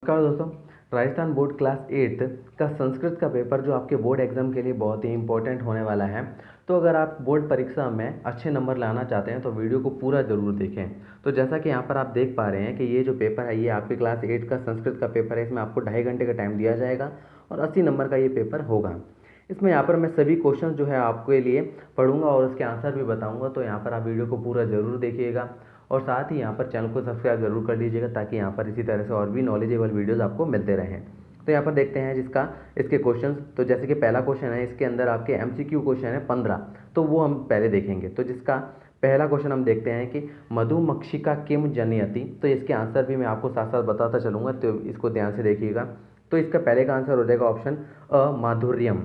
नमस्कार दोस्तों। Rajasthan board class 8 का संस्कृत का पेपर जो आपके बोर्ड एग्जाम के लिए बहुत ही इंपॉर्टेंट होने वाला है। तो अगर आप बोर्ड परीक्षा में अच्छे नंबर लाना चाहते हैं तो वीडियो को पूरा ज़रूर देखें। तो जैसा कि यहाँ पर आप देख पा रहे हैं कि ये जो पेपर है ये आपके क्लास 8 का संस्कृत का पेपर है। इसमें आपको 2.5 घंटे का टाइम दिया जाएगा और 80 नंबर का ये पेपर होगा। इसमें यहाँ पर मैं सभी क्वेश्चन जो है आपके लिए पढ़ूंगा और उसके आंसर भी बताऊंगा। तो यहाँ पर आप वीडियो को पूरा ज़रूर देखिएगा और साथ ही यहाँ पर चैनल को सब्सक्राइब जरूर कर लीजिएगा ताकि यहाँ पर इसी तरह से और भी नॉलेजेबल वीडियोस आपको मिलते रहें। तो यहाँ पर देखते हैं इसके क्वेश्चंस। तो जैसे कि पहला क्वेश्चन है, इसके अंदर आपके एमसीक्यू क्वेश्चन है 15, तो वो हम पहले देखेंगे। तो जिसका पहला क्वेश्चन हम देखते हैं कि मधुमक्षिका किम जनयति। तो इसके आंसर भी मैं आपको साथ साथ बताता चलूँगा, तो इसको ध्यान से देखिएगा। तो इसका पहले का आंसर हो जाएगा ऑप्शन अ माधुर्यम।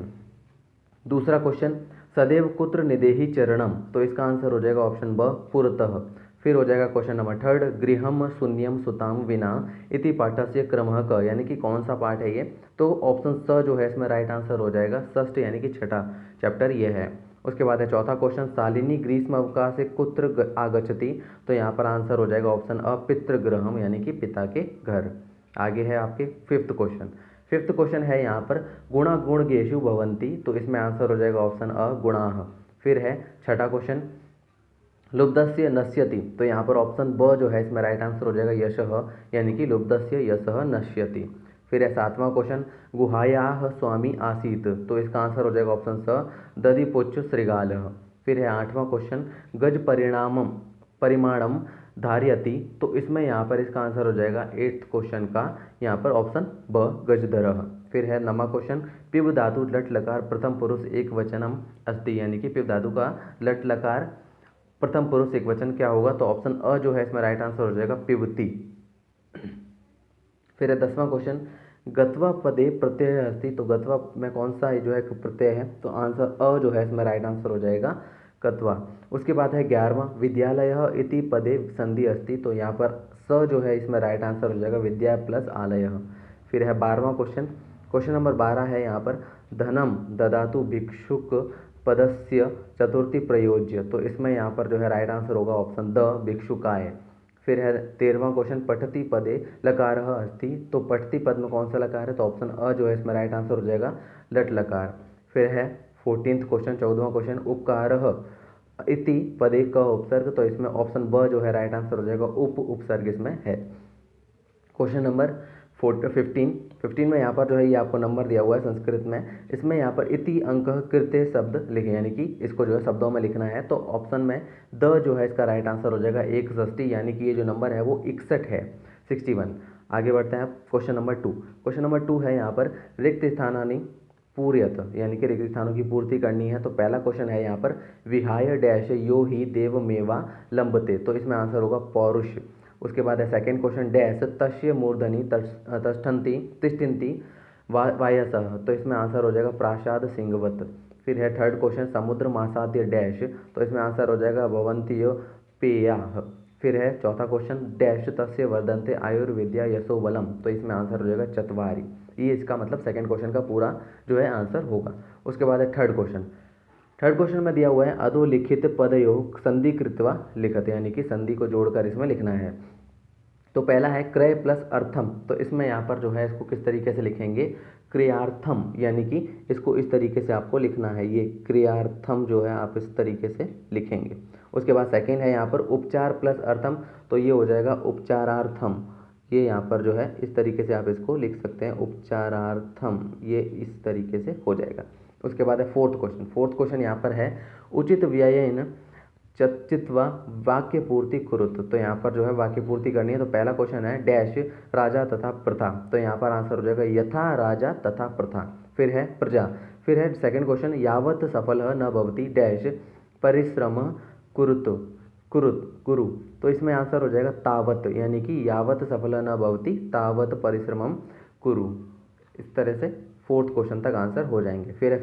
दूसरा क्वेश्चन सदैव कुत्र निदेहि चरणम। तो इसका आंसर हो जाएगा ऑप्शन ब पुरतः। फिर हो जाएगा क्वेश्चन नंबर थर्ड गृहम शून्यम सुताम विना इति पाठस्य क्रमः क, यानी कि कौन सा पाठ है ये। तो ऑप्शन स जो है इसमें राइट आंसर हो जाएगा षष्ठ, यानी कि छठा चैप्टर ये है। उसके बाद है चौथा क्वेश्चन शालिनी ग्रीष्म अवकाशे कुत्र आगच्छति। तो यहाँ पर आंसर हो जाएगा ऑप्शन अ पितृगृहम, यानी कि पिता के घर। आगे है आपके फिफ्थ क्वेश्चन है यहाँ पर गुणा गुणगेषु भवन्ति। तो इसमें आंसर हो जाएगा ऑप्शन अ गुणाः। फिर है छठा क्वेश्चन लुब्धस्य नश्यति। तो यहाँ पर ऑप्शन ब जो है इसमें राइट आंसर हो जाएगा यशः, यानी कि लुब्धस्य यशः नश्यति। फिर है सातवां क्वेश्चन गुहायाः स्वामी आसीत्। तो इसका आंसर हो जाएगा ऑप्शन स दधिपोच्च श्रृगालः। फिर है आठवां क्वेश्चन गज परिमाणम धारयति। तो इसमें यहाँ पर इसका आंसर हो जाएगा एट्थ क्वेश्चन का यहाँ पर ऑप्शन ब गजधरः। फिर है नवा क्वेश्चन पिब धातु लट लकार प्रथम पुरुष एक वचनम अस्ति, यानी कि पिब धातु का लट लकार प्रथम पुरुष एक वचन क्या होगा। तो ऑप्शन अ जो है इसमें राइट आंसर हो जाएगा पिबती। फिर है 10वां क्वेश्चन गत्वा पदे प्रत्यय अस्ति। तो गत्वा में कौन सा जो है प्रत्यय है। तो आंसर अ जो है इसमें राइट आंसर हो जाएगा कत्वा। उसके बाद है 11वां विद्यालय इति पदे संधि अस्ति। तो यहाँ पर स जो है इसमें राइट आंसर हो जाएगा विद्या प्लस आलय। फिर है 12वां क्वेश्चन नंबर 12 है यहाँ पर धनम ददातु भिक्षुक पदस्य चतुर्थी प्रयोज्य। तो इसमें यहाँ पर जो है राइट आंसर होगा ऑप्शन द भिक्षुकाय। फिर है 13वां क्वेश्चन पठति पदे लकारः अस्ति। तो पठति पद में कौन सा लकार है। तो ऑप्शन अ जो है इसमें राइट आंसर हो जाएगा लट लकार। फिर है 14वां क्वेश्चन उपकारः इति पदे क उपसर्ग। तो इसमें ऑप्शन ब जो है राइट आंसर हो जाएगा उपसर्ग इसमें है। क्वेश्चन नंबर 15 में यहाँ पर जो है ये आपको नंबर दिया हुआ है संस्कृत में। इसमें यहाँ पर इति अंक कृत्य शब्द लिखे, यानी कि इसको जो है शब्दों में लिखना है। तो ऑप्शन में द जो है इसका राइट आंसर हो जाएगा 61, यानी कि ये जो नंबर है वो 61 है 61। आगे बढ़ते हैं क्वेश्चन नंबर 2 है यहाँ पर रिक्त स्थानानि पूर्यत, यानी कि रिक्त स्थानों की पूर्ति करनी है। तो पहला क्वेश्चन है यहाँ पर विहाय डैश यो ही देवमेवा लंबते। तो इसमें आंसर होगा पौरुष। उसके बाद है सेकंड क्वेश्चन डैश तस्य मूर्धनि तिष्ठन्ति वायसः। तो इसमें आंसर हो जाएगा प्रासाद सिंहवत। फिर है थर्ड क्वेश्चन समुद्र मासाद्य डैश। तो इसमें आंसर हो जाएगा भवन्त्यो पेयाः। फिर है चौथा क्वेश्चन डैश तस्य वर्धन्ते आयुर्विद्या यशो बलम। तो इसमें आंसर हो जाएगा चत्वारि। ये इसका मतलब सेकंड क्वेश्चन का पूरा जो है आंसर होगा। उसके बाद है थर्ड क्वेश्चन में दिया हुआ है अधोलिखित पदयोग संधि कृत्वा लिखत, यानी कि संधि को जोड़कर इसमें लिखना है। तो पहला है क्रय प्लस अर्थम। तो इसमें यहाँ पर जो है इसको किस तरीके से लिखेंगे क्रियार्थम, यानी कि इसको इस तरीके से आपको लिखना है। ये क्रियार्थम जो है आप इस तरीके से लिखेंगे। उसके बाद सेकंड है यहाँ पर उपचार प्लस अर्थम। तो ये हो जाएगा उपचारार्थम। ये यहाँ पर जो है इस तरीके से आप इसको लिख सकते हैं उपचारार्थम, ये इस तरीके से हो जाएगा। उसके बाद है फोर्थ क्वेश्चन यहाँ पर है उचित व्ययन चित्वा वाक्य पूर्ति कुरुत। तो यहाँ पर जो है वाक्य पूर्ति करनी है। तो पहला क्वेश्चन है डैश राजा तथा प्रथा। तो यहाँ पर आंसर हो जाएगा यथा राजा तथा प्रथा। फिर है प्रजा। फिर है सेकंड क्वेश्चन यावत सफल न भवति डैश परिश्रम कुरु। तो इसमें आंसर हो जाएगा तावत, यानी कि यावत सफल न भवति तावत परिश्रमम कुरु। इस तरह से फोर्थ क्वेश्चन तक आंसर हो जाएंगे। फिर है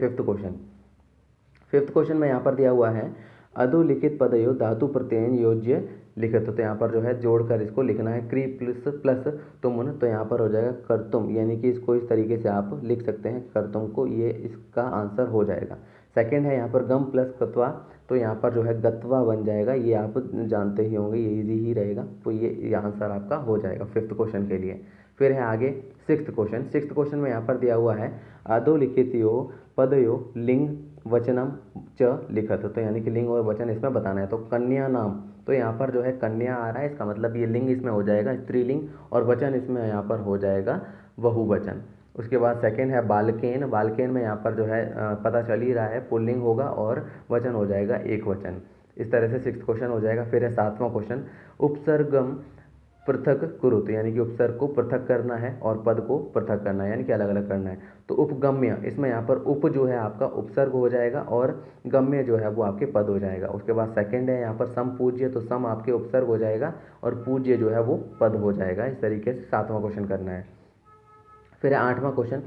फिफ्थ क्वेश्चन में यहाँ पर दिया हुआ है अधोलिखित पदयो धातु प्रत्ययन योज्य लिखित। तो यहाँ पर जो है जोड़कर इसको लिखना है क्री प्लस तुमुन। तो यहाँ पर हो जाएगा कर्तुम, यानी कि इसको इस तरीके से आप लिख सकते हैं कर्तुम को, ये इसका आंसर हो जाएगा। सेकंड है यहाँ पर गम प्लस कत्वा। तो यहाँ पर जो है गत्वा बन जाएगा, ये आप जानते ही होंगे, ये इजी ही रहेगा। तो ये आंसर आपका हो जाएगा फिफ्थ क्वेश्चन के लिए। फिर है आगे सिक्स्थ क्वेश्चन में यहाँ पर दिया हुआ है अधोलिखितो पदयो लिंग वचनम च लिखत, तो यानी कि लिंग और वचन इसमें बताना है। तो कन्या नाम, तो यहाँ पर जो है कन्या आ रहा है, इसका मतलब ये लिंग इसमें हो जाएगा स्त्रीलिंग, और वचन इसमें यहाँ पर हो जाएगा बहुवचन। उसके बाद सेकंड है बालकेन, बालकेन में यहाँ पर जो है पता चल ही रहा है पुल्लिंग होगा और वचन हो जाएगा एक वचन। इस तरह से सिक्स्थ क्वेश्चन हो जाएगा। फिर है सातवां क्वेश्चन उपसर्गम पृथक कुरुत, यानी कि उपसर्ग को पृथक करना है और पद को पृथक करना है, यानी कि अलग अलग करना है। तो उपगम्य, इसमें यहाँ पर उप जो है आपका उपसर्ग हो जाएगा और गम्य जो है वो आपके पद हो जाएगा। उसके बाद सेकंड है यहाँ पर सम पूज्य, तो सम आपके उपसर्ग हो जाएगा और पूज्य जो है वो पद हो जाएगा। इस तरीके से सातवां क्वेश्चन करना है। फिर है आठवां क्वेश्चन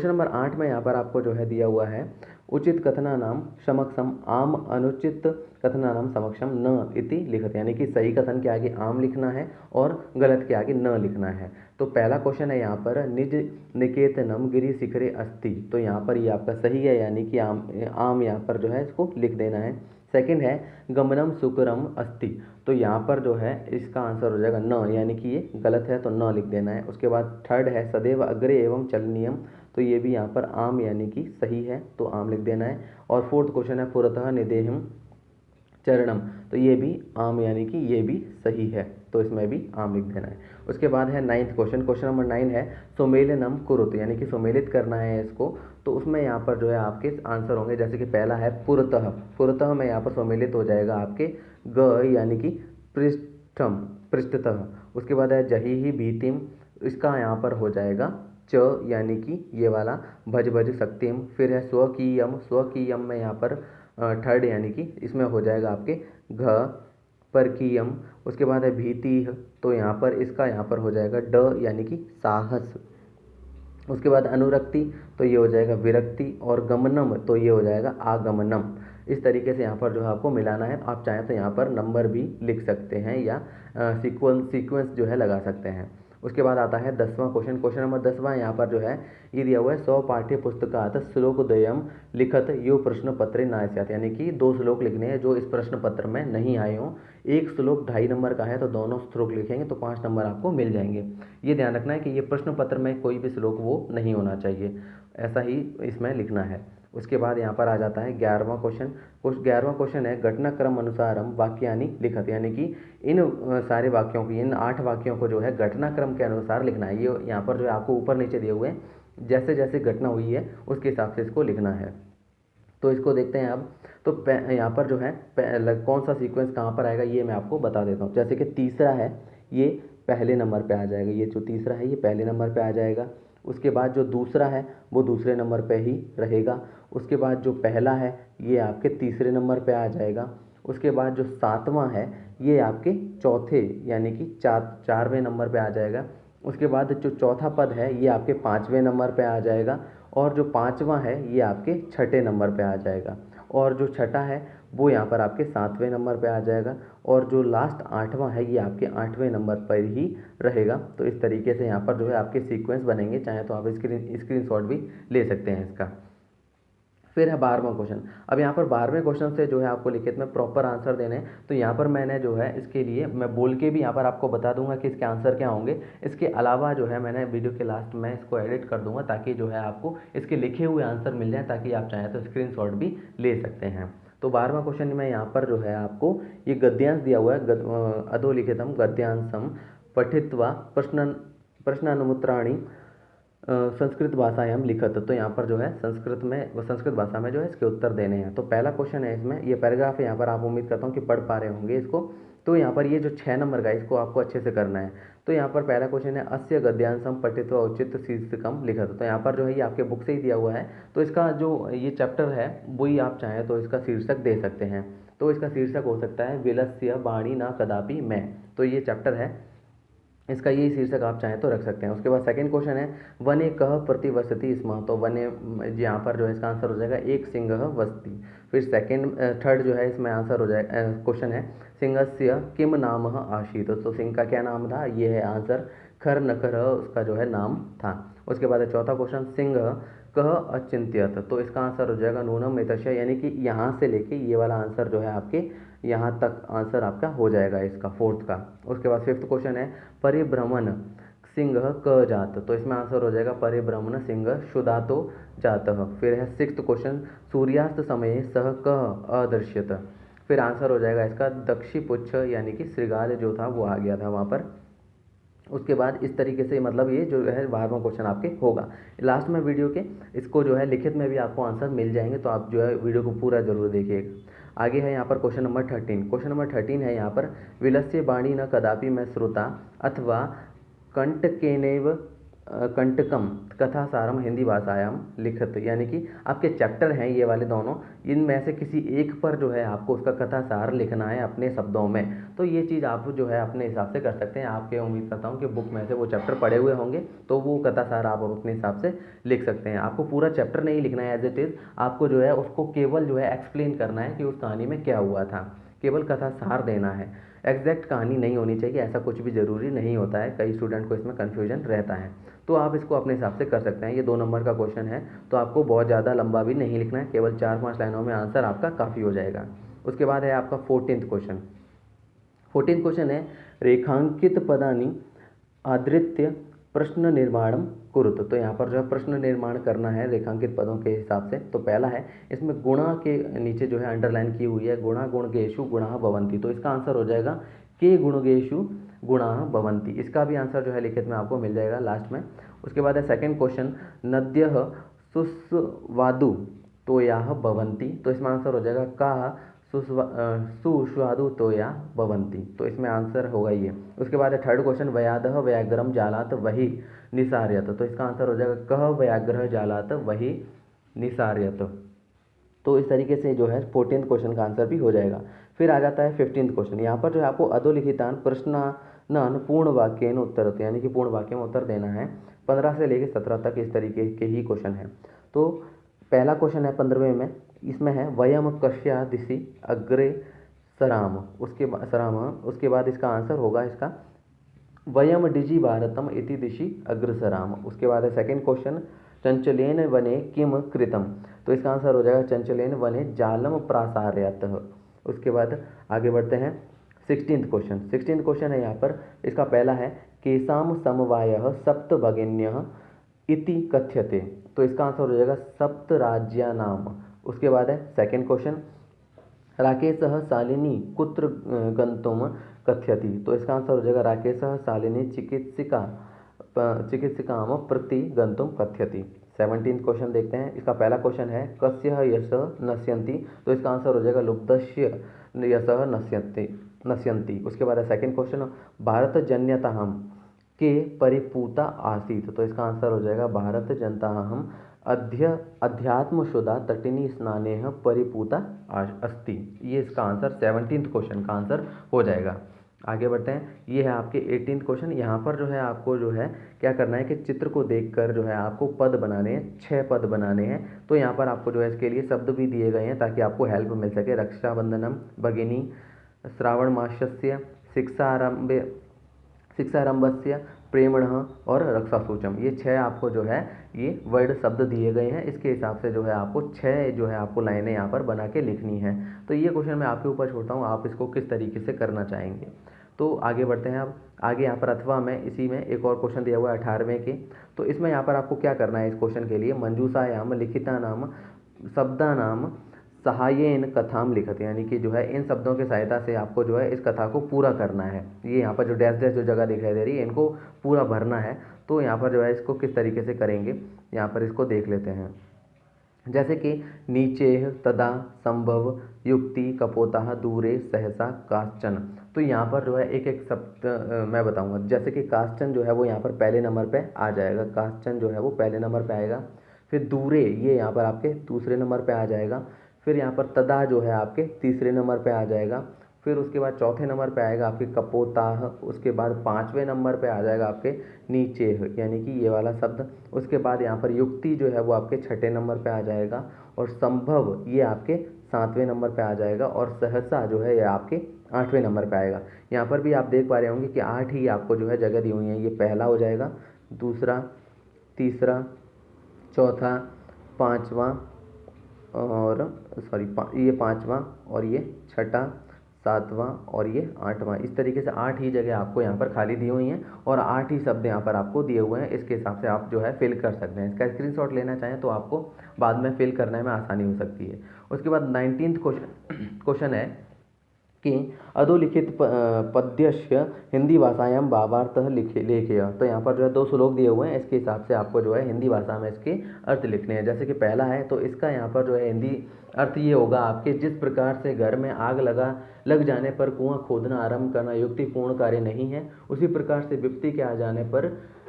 नंबर 8 में यहाँ पर आपको जो है दिया हुआ है उचित कथनानाम समक्षम आम अनुचित कथनानाम समक्षम न इति लिखत, यानी कि सही कथन के आगे आम लिखना है और गलत के आगे न लिखना है। तो पहला क्वेश्चन है यहाँ पर निज निकेतनम गिरि शिखरे अस्ति, तो यहाँ पर ये आपका सही है, यानी कि आम यहाँ पर जो है इसको लिख देना है। सेकंड है गमनम सुकरम अस्ति, तो यहाँ पर जो है इसका आंसर हो जाएगा न, यानी कि ये गलत है तो न लिख देना है। उसके बाद थर्ड है सदैव अग्रे एवं चलनीयम, तो ये भी यहाँ पर आम यानी कि सही है तो आम लिख देना है। और फोर्थ क्वेश्चन है पुरतः निदेहम चरणम, तो ये भी आम यानी कि ये भी सही है, तो इसमें भी आम लिख देना है। उसके बाद है नाइन्थ क्वेश्चन नंबर 9 है सुमेलनम कुरुत, यानी कि सुमेलित करना है इसको। तो उसमें यहाँ पर जो है आपके आंसर होंगे, जैसे कि पहला है पुरतः, पुरतः में यहाँ पर सुमेलित हो जाएगा आपके ग, यानी कि पृष्ठम पृष्ठतः। उसके बाद है जही ही भीतिम, इसका यहाँ पर हो जाएगा च, यानी कि ये वाला भज भज शक्तिम। फिर है स्वकीयम, स्वकीयम में यहाँ पर थर्ड यानी कि इसमें हो जाएगा आपके घ परकीयम। उसके बाद है भीति, तो यहाँ पर इसका यहाँ पर हो जाएगा ड, यानी कि साहस। उसके बाद अनुरक्ति, तो ये हो जाएगा विरक्ति, और गमनम तो ये हो जाएगा आगमनम। इस तरीके से यहाँ पर जो है आपको मिलाना है। आप चाहें तो यहाँ पर नंबर भी लिख सकते हैं या सीक्वेंस जो है लगा सकते हैं। उसके बाद आता है 10वां क्वेश्चन नंबर 10वां यहाँ पर जो है ये दिया हुआ है 100 पाठ्य पुस्तकात श्लोकोदयम लिखत यो प्रश्न पत्र नास्यात, यानी कि 2 श्लोक लिखने हैं जो इस प्रश्न पत्र में नहीं आए हों। एक श्लोक 2.5 नंबर का है तो दोनों श्लोक लिखेंगे तो 5 नंबर आपको मिल जाएंगे। ये ध्यान रखना है कि ये प्रश्न पत्र में कोई भी श्लोक वो नहीं होना चाहिए, ऐसा ही इसमें लिखना है। उसके बाद यहाँ पर आ जाता है 11वां क्वेश्चन। 11वां क्वेश्चन है घटनाक्रम अनुसारम वाक्यानि लिखत, यानी कि इन सारे वाक्यों की, इन 8 वाक्यों को जो है घटनाक्रम के अनुसार लिखना है। ये यहाँ पर जो है आपको ऊपर नीचे दिए हुए हैं, जैसे जैसे घटना हुई है उसके हिसाब से इसको लिखना है। तो इसको देखते हैं अब। तो यहाँ पर जो है कौन सा सीक्वेंस कहाँ पर आएगा ये मैं आपको बता देता हूँ। जैसे कि तीसरा है ये पहले नंबर पे आ जाएगा, ये जो तीसरा है ये पहले नंबर पे आ जाएगा। उसके बाद जो दूसरा है वो दूसरे नंबर पे ही रहेगा। उसके बाद जो पहला है ये आपके तीसरे नंबर पे आ जाएगा। उसके बाद जो 7वां है ये आपके चौथे यानी कि 4वें नंबर पे आ जाएगा। उसके बाद जो चौथा पद है ये आपके 5वें नंबर पे आ जाएगा, और जो 5वां है ये आपके 6ठे नंबर पे आ जाएगा, और जो छठा है वो यहाँ पर आपके 7वें नंबर पे आ जाएगा, और जो लास्ट 8वां है ये आपके 8वें नंबर पर ही रहेगा। तो इस तरीके से यहाँ पर जो है आपके सीक्वेंस बनेंगे, चाहे तो आप स्क्रीनशॉट भी ले सकते हैं इसका। फिर है 12वां क्वेश्चन। अब यहाँ पर 12वें क्वेश्चन से जो है आपको लिखित में प्रॉपर आंसर देने हैं। तो यहाँ पर मैंने जो है इसके लिए मैं बोल के भी यहाँ पर आपको बता दूंगा कि इसके आंसर क्या होंगे। इसके अलावा जो है मैंने वीडियो के लास्ट में इसको एडिट कर दूंगा ताकि जो है आपको इसके लिखे हुए आंसर मिल जाए, ताकि आप चाहें तो स्क्रीनशॉट भी ले सकते हैं। तो 12वां क्वेश्चन में यहाँ पर जो है आपको ये गद्यांश दिया हुआ है, अधोलिखितम गद्यांशम पठित्वा प्रश्नानुत्तराणि संस्कृत भाषायाम लिखत, तो यहाँ पर जो है संस्कृत भाषा में जो है इसके उत्तर देने हैं। तो पहला क्वेश्चन है इसमें, ये पैराग्राफ है, यहाँ पर आप उम्मीद करता हूँ कि पढ़ पा रहे होंगे इसको। तो यहाँ पर ये जो 6 नंबर का है इसको आपको अच्छे से करना है। तो यहाँ पर पहला क्वेश्चन है अस्य गद्यांशम पठित्वा औचित्य शीर्षकम लिखत, तो यहाँ पर जो है ये आपके बुक से ही दिया हुआ है। तो इसका जो ये चैप्टर है वही आप चाहें तो इसका शीर्षक दे सकते हैं। तो इसका शीर्षक हो सकता है विलस्य वाणी न कदापि मैं, तो ये चैप्टर है, इसका यही शीर्षक आप चाहें तो रख सकते हैं। उसके बाद सेकंड क्वेश्चन है वने कह प्रतिवसति स्म, तो वने यहाँ पर जो है इसका आंसर हो जाएगा एक सिंह वसति। फिर थर्ड जो है इसमें आंसर हो जाएगा, क्वेश्चन है सिंहस्य किम नाम आशीत, तो सिंह का क्या नाम था, ये है आंसर। खर नखर उसका जो है नाम था। उसके बाद चौथा क्वेश्चन सिंह कह अचिंत्यत, तो इसका आंसर हो जाएगा नूनम एतस्य, यानी कि यहाँ से लेके ये वाला आंसर जो है आपके यहाँ तक आंसर आपका हो जाएगा इसका फोर्थ का। उसके बाद फिफ्थ क्वेश्चन है परिभ्रमण सिंह क जात, तो इसमें आंसर हो जाएगा परिभ्रमण सिंह शुदातो जातः। फिर है 6th क्वेश्चन, सूर्यास्त समय सह कः अदृश्यत। फिर आंसर हो जाएगा इसका दक्षिपुच्छ यानी कि श्रृगाल जो था वो आ गया था वहाँ पर। उसके बाद इस तरीके से मतलब ये जो है 12वां क्वेश्चन आपके होगा। लास्ट में वीडियो के इसको जो है लिखित में भी आपको आंसर मिल जाएंगे, तो आप जो है वीडियो को पूरा जरूर देखिएगा। आगे है यहाँ पर क्वेश्चन नंबर 13। क्वेश्चन नंबर 13 है यहाँ पर, विलस्य वाणी न कदापि मैं श्रुता अथवा कंटकेनैव कंटकम कथा सारम हिंदी भाषायाम लिखत, यानी कि आपके चैप्टर हैं ये वाले दोनों, इनमें से किसी एक पर जो है आपको उसका कथा सार लिखना है अपने शब्दों में। तो ये चीज़ आप जो है अपने हिसाब से कर सकते हैं। आपके उम्मीद करता हूँ कि बुक में से वो चैप्टर पढ़े हुए होंगे, तो वो कथा सार आप अपने हिसाब से लिख सकते हैं। आपको पूरा चैप्टर नहीं लिखना है एज इट इज़, आपको जो है उसको केवल जो है एक्सप्लेन करना है कि उस कहानी में क्या हुआ था, केवल कथा सार देना है। एग्जैक्ट कहानी नहीं होनी चाहिए, ऐसा कुछ भी ज़रूरी नहीं होता है, कई स्टूडेंट को इसमें कन्फ्यूजन रहता है। तो आप इसको अपने हिसाब से कर सकते हैं। ये 2 नंबर का क्वेश्चन है, तो आपको बहुत ज़्यादा लंबा भी नहीं लिखना है, केवल 4-5 लाइनों में आंसर आपका काफ़ी हो जाएगा। उसके बाद है आपका 14th क्वेश्चन। 14th क्वेश्चन है, रेखांकित पदानि आधृत्य प्रश्न निर्माणम कुरुत। तो यहाँ पर जो है प्रश्न निर्माण करना है रेखांकित पदों के हिसाब से। तो पहला है, इसमें गुणा के नीचे जो है अंडरलाइन की हुई है, गुणा गुणगेषु गुणा भवंती, तो इसका आंसर हो जाएगा के गुणगेषु गुणा भवंती। इसका भी आंसर जो है लिखित में आपको मिल जाएगा लास्ट में। उसके बाद है सेकंड क्वेश्चन, नद्यः सुस्वादु तोयाः भवन्ति, तो इसमें आंसर हो जाएगा का सुस्वादु तोया भवन्ति, तो इसमें आंसर होगा ये। उसके बाद है थर्ड क्वेश्चन, व्याधः व्याघ्रम जालात वही निसार्यत, तो इसका आंसर हो जाएगा कह व्याघ्र जालात वही निसार्यत। तो इस तरीके से जो है 14th क्वेश्चन का आंसर भी हो जाएगा। फिर आ जाता है 15th क्वेश्चन। यहाँ पर जो है आपको अधोलिखितान प्रश्नान पूर्ण वाक्येन उत्तर, यानी कि पूर्ण वाक्य में उत्तर देना है। 15 से लेकर 17 तक इस तरीके के ही क्वेश्चन है। तो पहला क्वेश्चन है 15वें में, इसमें है वयम कस्या दिशि अग्रे सराम, उसके बाद इसका आंसर होगा इसका वयम डिजि भारतम इति दिशि अग्रसराम। उसके बाद है सेकंड क्वेश्चन, चंचलेन वने किम कृतम, तो इसका आंसर हो जाएगा चंचलेन वने जालम प्रासार्यतः। उसके बाद आगे बढ़ते हैं 16th क्वेश्चन। 16th क्वेश्चन है यहाँ पर, इसका पहला है केसाम समवायः सप्त भगिन्यः इति कथ्यते, तो इसका आंसर हो जाएगा सप्त राज्यानाम। उसके बाद है सेकंड क्वेश्चन, राकेशः शालिनी कुत्र गन्तुम कथयति, तो इसका आंसर हो जाएगा राकेशः शालिनी चिकित्सिकाम प्रति गन्तुम कथयति। 17th क्वेश्चन देखते हैं। इसका पहला क्वेश्चन है कस्य यशः नश्यन्ति, तो इसका आंसर हो जाएगा लुब्धस्य यशः नश्यन्ति। उसके बाद है सेकंड क्वेश्चन, भारत जन्यताहम के परिपूता आसीत, तो इसका आंसर हो जाएगा भारत जनताहम अध्यात्मशुदा तटिनी स्नानेह परिपूता अस्ति, ये इसका आंसर 17th क्वेश्चन का आंसर हो जाएगा। आगे बढ़ते हैं, ये है आपके 18th क्वेश्चन। यहाँ पर जो है आपको जो है क्या करना है कि चित्र को देखकर जो है आपको पद बनाने हैं, 6 पद बनाने हैं। तो यहाँ पर आपको जो है इसके लिए शब्द भी दिए गए हैं ताकि आपको हेल्प मिल सके। रक्षाबंधनम, भगिनी, श्रावण मासस्य, शिक्षारंभस्य, प्रेमणः और रक्षासूचम, ये 6 आपको जो है ये वर्ड शब्द दिए गए हैं। इसके हिसाब से जो है आपको 6 जो है आपको लाइनें यहाँ पर बना के लिखनी है। तो ये क्वेश्चन मैं आपके ऊपर छोड़ता हूँ, आप इसको किस तरीके से करना चाहेंगे। तो आगे बढ़ते हैं। अब आगे यहाँ पर अथवा में इसी में एक और क्वेश्चन दिया हुआ है 18वें के। तो इसमें यहाँ पर आपको क्या करना है इस क्वेश्चन के लिए, मंजूषायाम लिखिता नाम शब्दा नाम सहायेन कथाम लिखत, यानी कि जो है इन शब्दों की सहायता से आपको जो है इस कथा को पूरा करना है। ये यहाँ पर जो डैश डैश जो जगह दिखाई दे रही है इनको पूरा भरना है। तो यहाँ पर जो है इसको किस तरीके से करेंगे, यहाँ पर इसको देख लेते हैं। जैसे कि नीचे तदा संभव युक्ति कपोता दूरे सहसा काश्चन, तो यहाँ पर जो है एक एक शब्द मैं बताऊंगा। जैसे कि काश्चन जो है वो यहाँ पर पहले नंबर पे आ जाएगा, काश्चन जो है वो पहले नंबर पे आएगा। फिर दूरे ये यहाँ पर आपके दूसरे नंबर पे आ जाएगा। फिर यहाँ पर तदा जो है आपके तीसरे नंबर पे आ जाएगा। फिर उसके बाद चौथे नंबर पे आएगा आपके कपोताह। उसके बाद 5वें नंबर पे आ जाएगा आपके नीचे, यानी कि ये वाला शब्द। उसके बाद यहाँ पर युक्ति जो है वो आपके 6ठे नंबर पे आ जाएगा। और संभव ये आपके 7वें नंबर पे आ जाएगा। और सहसा जो है ये आपके 8वें नंबर पे आएगा। यहाँ पर भी आप देख पा रहे होंगे कि 8 ही आपको जो है जगह दी हुई है। ये पहला हो जाएगा, दूसरा, तीसरा, चौथा, पाँचवा और ये 5वां और ये 6ठा, 7वां और ये 8वां, इस तरीके से 8 ही जगह आपको यहाँ पर खाली दी हुई हैं और 8 ही शब्द यहाँ पर आपको दिए हुए हैं। इसके हिसाब से आप जो है फिल कर सकते हैं। इसका स्क्रीनशॉट लेना चाहें तो आपको बाद में फिल करने में आसानी हो सकती है। उसके बाद 19th क्वेश्चन है कि अधोलिखित पद्यस्य हिंदी भाषायां भावार्थः लेखिय। तो यहाँ पर जो है 2 श्लोक दिए हुए हैं, इसके हिसाब से आपको जो है हिंदी भाषा में इसके अर्थ लिखने हैं। जैसे कि पहला है तो इसका यहाँ पर जो है हिंदी अर्थ ये होगा आपके, जिस प्रकार से घर में आग लग जाने पर कुआं खोदना आरंभ करना युक्तिपूर्ण कार्य नहीं है, उसी प्रकार से विपत्ति के आ जाने पर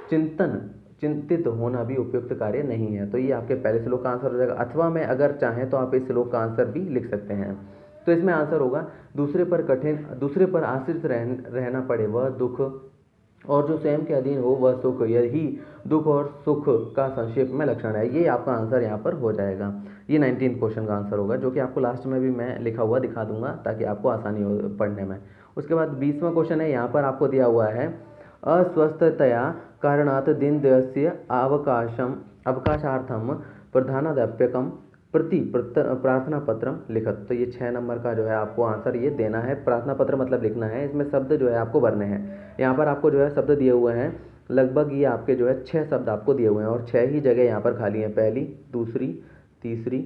चिंतित होना भी उपयुक्त कार्य नहीं है। तो ये आपके पहले श्लोक का आंसर हो जाएगा। अथवा में अगर चाहें तो आप इस श्लोक का आंसर भी लिख सकते हैं। तो इसमें आंसर होगा दूसरे पर आश्रित रहना पड़े वह दुख, और जो स्वयं के अधीन हो वह सुख, यही दुख और सुख का संक्षेप में लक्षण है। ये आपका आंसर यहाँ पर हो जाएगा। ये 19th क्वेश्चन का आंसर होगा, जो कि आपको लास्ट में भी मैं लिखा हुआ दिखा दूंगा ताकि आपको आसानी हो पढ़ने में। उसके बाद 20वां क्वेश्चन है, यहाँ पर आपको दिया हुआ है अस्वस्थतया कारणात् दिनद्वयस्य अवकाशार्थम प्रधानाध्यापकम प्रति प्रार्थना पत्रम लिखत। तो ये 6 नंबर का जो है आपको आंसर ये देना है। प्रार्थना पत्र मतलब लिखना है, इसमें शब्द जो है आपको भरने हैं। यहाँ पर आपको जो है शब्द दिए हुए हैं, लगभग ये आपके जो है 6 शब्द आपको दिए हुए हैं और 6 ही जगह यहाँ पर खाली हैं, पहली, दूसरी, तीसरी,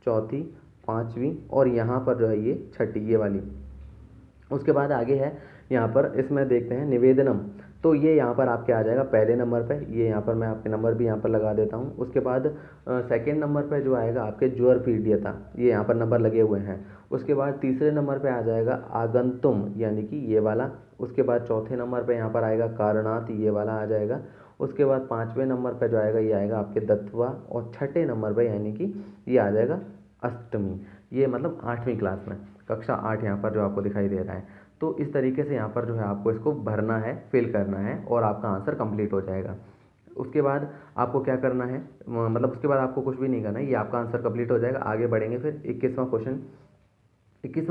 चौथी, 5वीं और यहाँ पर जो है ये 6ठी, ये वाली। उसके बाद आगे है यहाँ पर, इसमें देखते हैं निवेदनम। तो ये यहाँ पर आपके आ जाएगा पहले नंबर पे, ये यहाँ पर मैं आपके नंबर भी यहाँ पर लगा देता हूँ। उसके बाद सेकेंड नंबर पे जो आएगा आपके ज्वर पीडियता, ये यहाँ पर नंबर लगे हुए हैं। उसके बाद तीसरे नंबर पे आ जाएगा आगंतुम, यानी कि ये वाला। उसके बाद चौथे नंबर पे यहाँ पर आएगा कारणात, ये वाला आ जाएगा। उसके बाद 5वें नंबर पे जो आएगा ये आएगा आपके दत्वा, और 6ठे नंबर पे यानी कि ये आ जाएगा अष्टमी, ये मतलब 8वीं क्लास में, कक्षा 8 यहाँ पर जो आपको दिखाई दे रहा है। तो इस तरीके से यहाँ पर जो है आपको इसको भरना है, फिल करना है और आपका आंसर कंप्लीट हो जाएगा। उसके बाद आपको क्या करना है, मतलब उसके बाद आपको कुछ भी नहीं करना है, ये आपका आंसर कंप्लीट हो जाएगा। आगे बढ़ेंगे फिर 21वां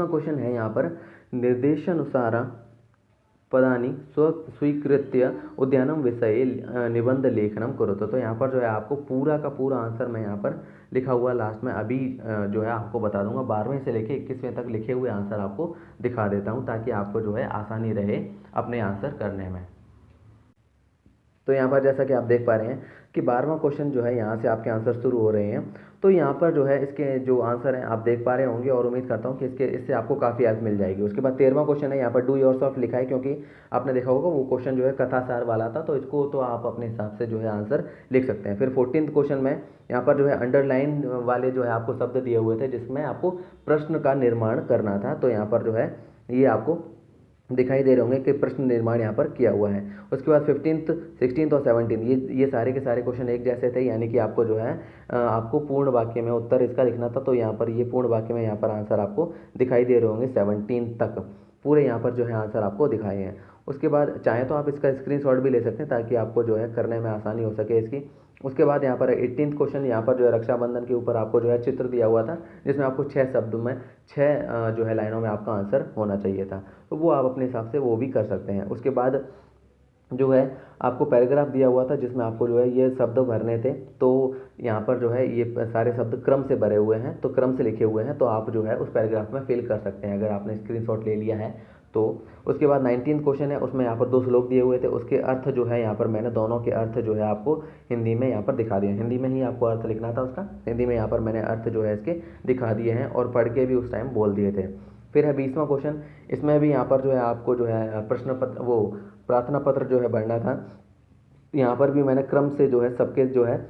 क्वेश्चन है यहाँ पर, निर्देशानुसार पदानि स्वीकृत्य उद्यानम विषये निबंध लेखनम करोतु। तो यहाँ पर जो है आपको पूरा का पूरा आंसर मैं यहाँ पर लिखा हुआ लास्ट में अभी जो है आपको बता दूंगा। 12वें से लेके 21वें तक लिखे हुए आंसर आपको दिखा देता हूँ ताकि आपको जो है आसानी रहे अपने आंसर करने में। तो यहाँ पर जैसा कि आप देख पा रहे हैं कि 12वां क्वेश्चन जो है यहाँ से आपके आंसर शुरू हो रहे हैं। तो यहाँ पर जो है इसके जो आंसर हैं आप देख पा रहे होंगे और उम्मीद करता हूँ कि इससे आपको काफ़ी हेल्प मिल जाएगी। उसके बाद 13वां क्वेश्चन है, यहाँ पर डू योरसेल्फ लिखा है, क्योंकि आपने देखा होगा वो क्वेश्चन जो है कथासार वाला था, तो इसको तो आप अपने हिसाब से जो है आंसर लिख सकते हैं। फिर 14th क्वेश्चन में यहाँ पर जो है अंडरलाइन वाले जो है आपको शब्द दिए हुए थे जिसमें आपको प्रश्न का निर्माण करना था। तो यहाँ पर जो है ये आपको दिखाई दे रहे होंगे कि प्रश्न निर्माण यहाँ पर किया हुआ है। उसके बाद 15th, 16th और 17th ये सारे के सारे क्वेश्चन एक जैसे थे, यानी कि आपको जो है आपको पूर्ण वाक्य में उत्तर इसका लिखना था। तो यहाँ पर ये पूर्ण वाक्य में यहाँ पर आंसर आपको दिखाई दे रहे होंगे 17 तक पूरे यहाँ पर जो है आंसर आपको दिखाए हैं। उसके बाद चाहे तो आप इसका स्क्रीनशॉट भी ले सकते हैं ताकि आपको जो है करने में आसानी हो सके इसकी। उसके बाद यहाँ पर 18th क्वेश्चन, यहाँ पर जो है रक्षाबंधन के ऊपर आपको जो है चित्र दिया हुआ था जिसमें आपको 6 शब्दों में 6 जो है लाइनों में आपका आंसर होना चाहिए था। तो वो आप अपने हिसाब से वो भी कर सकते हैं। उसके बाद जो है आपको पैराग्राफ दिया हुआ था जिसमें आपको जो है ये शब्द भरने थे। तो यहाँ पर जो है ये सारे शब्द क्रम से भरे हुए हैं, तो क्रम से लिखे हुए हैं, तो आप जो है उस पैराग्राफ में फिल कर सकते हैं अगर आपने स्क्रीनशॉट ले लिया है तो। उसके बाद 19th क्वेश्चन है, उसमें यहाँ पर 2 श्लोक दिए हुए थे, उसके अर्थ जो है यहाँ पर मैंने दोनों के अर्थ जो है आपको हिंदी में यहाँ पर दिखा दिए। हिंदी में ही आपको अर्थ लिखना था उसका, हिंदी में यहाँ पर मैंने अर्थ जो है इसके दिखा दिए हैं और पढ़ के भी उस टाइम बोल दिए थे। फिर है 20वां क्वेश्चन, इसमें भी यहाँ पर जो है आपको जो है प्रश्न पत्र वो प्रार्थना पत्र जो है भरना था। यहाँ पर भी मैंने क्रम से जो है सबके जो है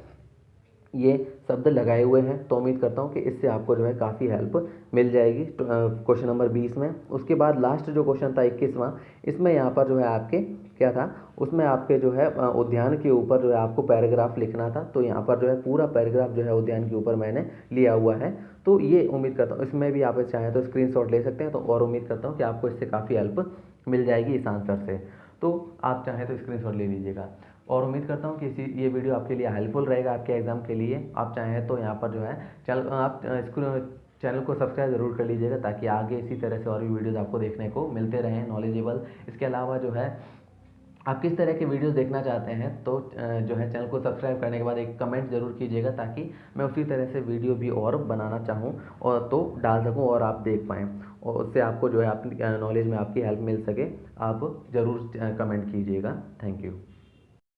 ये शब्द लगाए हुए हैं, तो उम्मीद करता हूँ कि इससे आपको जो है काफ़ी हेल्प मिल जाएगी क्वेश्चन नंबर 20 में। उसके बाद लास्ट जो क्वेश्चन था 21वां, इसमें यहाँ पर जो है आपके क्या था, उसमें आपके जो है उद्यान के ऊपर जो है आपको पैराग्राफ लिखना था। तो यहाँ पर जो है पूरा पैराग्राफ जो है उद्यान के ऊपर मैंने लिया हुआ है। तो ये उम्मीद करता हूँ इसमें भी आप चाहें तो स्क्रीनशॉट ले सकते हैं। तो और उम्मीद करता हूँ कि आपको इससे काफ़ी हेल्प मिल जाएगी इस आंसर से। तो आप चाहें तो स्क्रीनशॉट ले लीजिएगा और उम्मीद करता हूँ कि ये वीडियो आपके लिए हेल्पफुल रहेगा आपके एग्जाम के लिए। आप चाहें तो यहाँ पर जो है चैनल को सब्सक्राइब ज़रूर कर लीजिएगा ताकि आगे इसी तरह से और भी वीडियोज़ आपको देखने को मिलते रहें नॉलेजेबल। इसके अलावा जो है आप किस तरह के वीडियोस देखना चाहते हैं तो जो है चैनल को सब्सक्राइब करने के बाद एक कमेंट ज़रूर कीजिएगा ताकि मैं उसी तरह से वीडियो भी और बनाना चाहूँ और तो डाल सकूँ और आप देख पाएँ। और उससे आपको जो है अपनी नॉलेज में आपकी हेल्प मिल सके, आप ज़रूर कमेंट कीजिएगा। Thank you.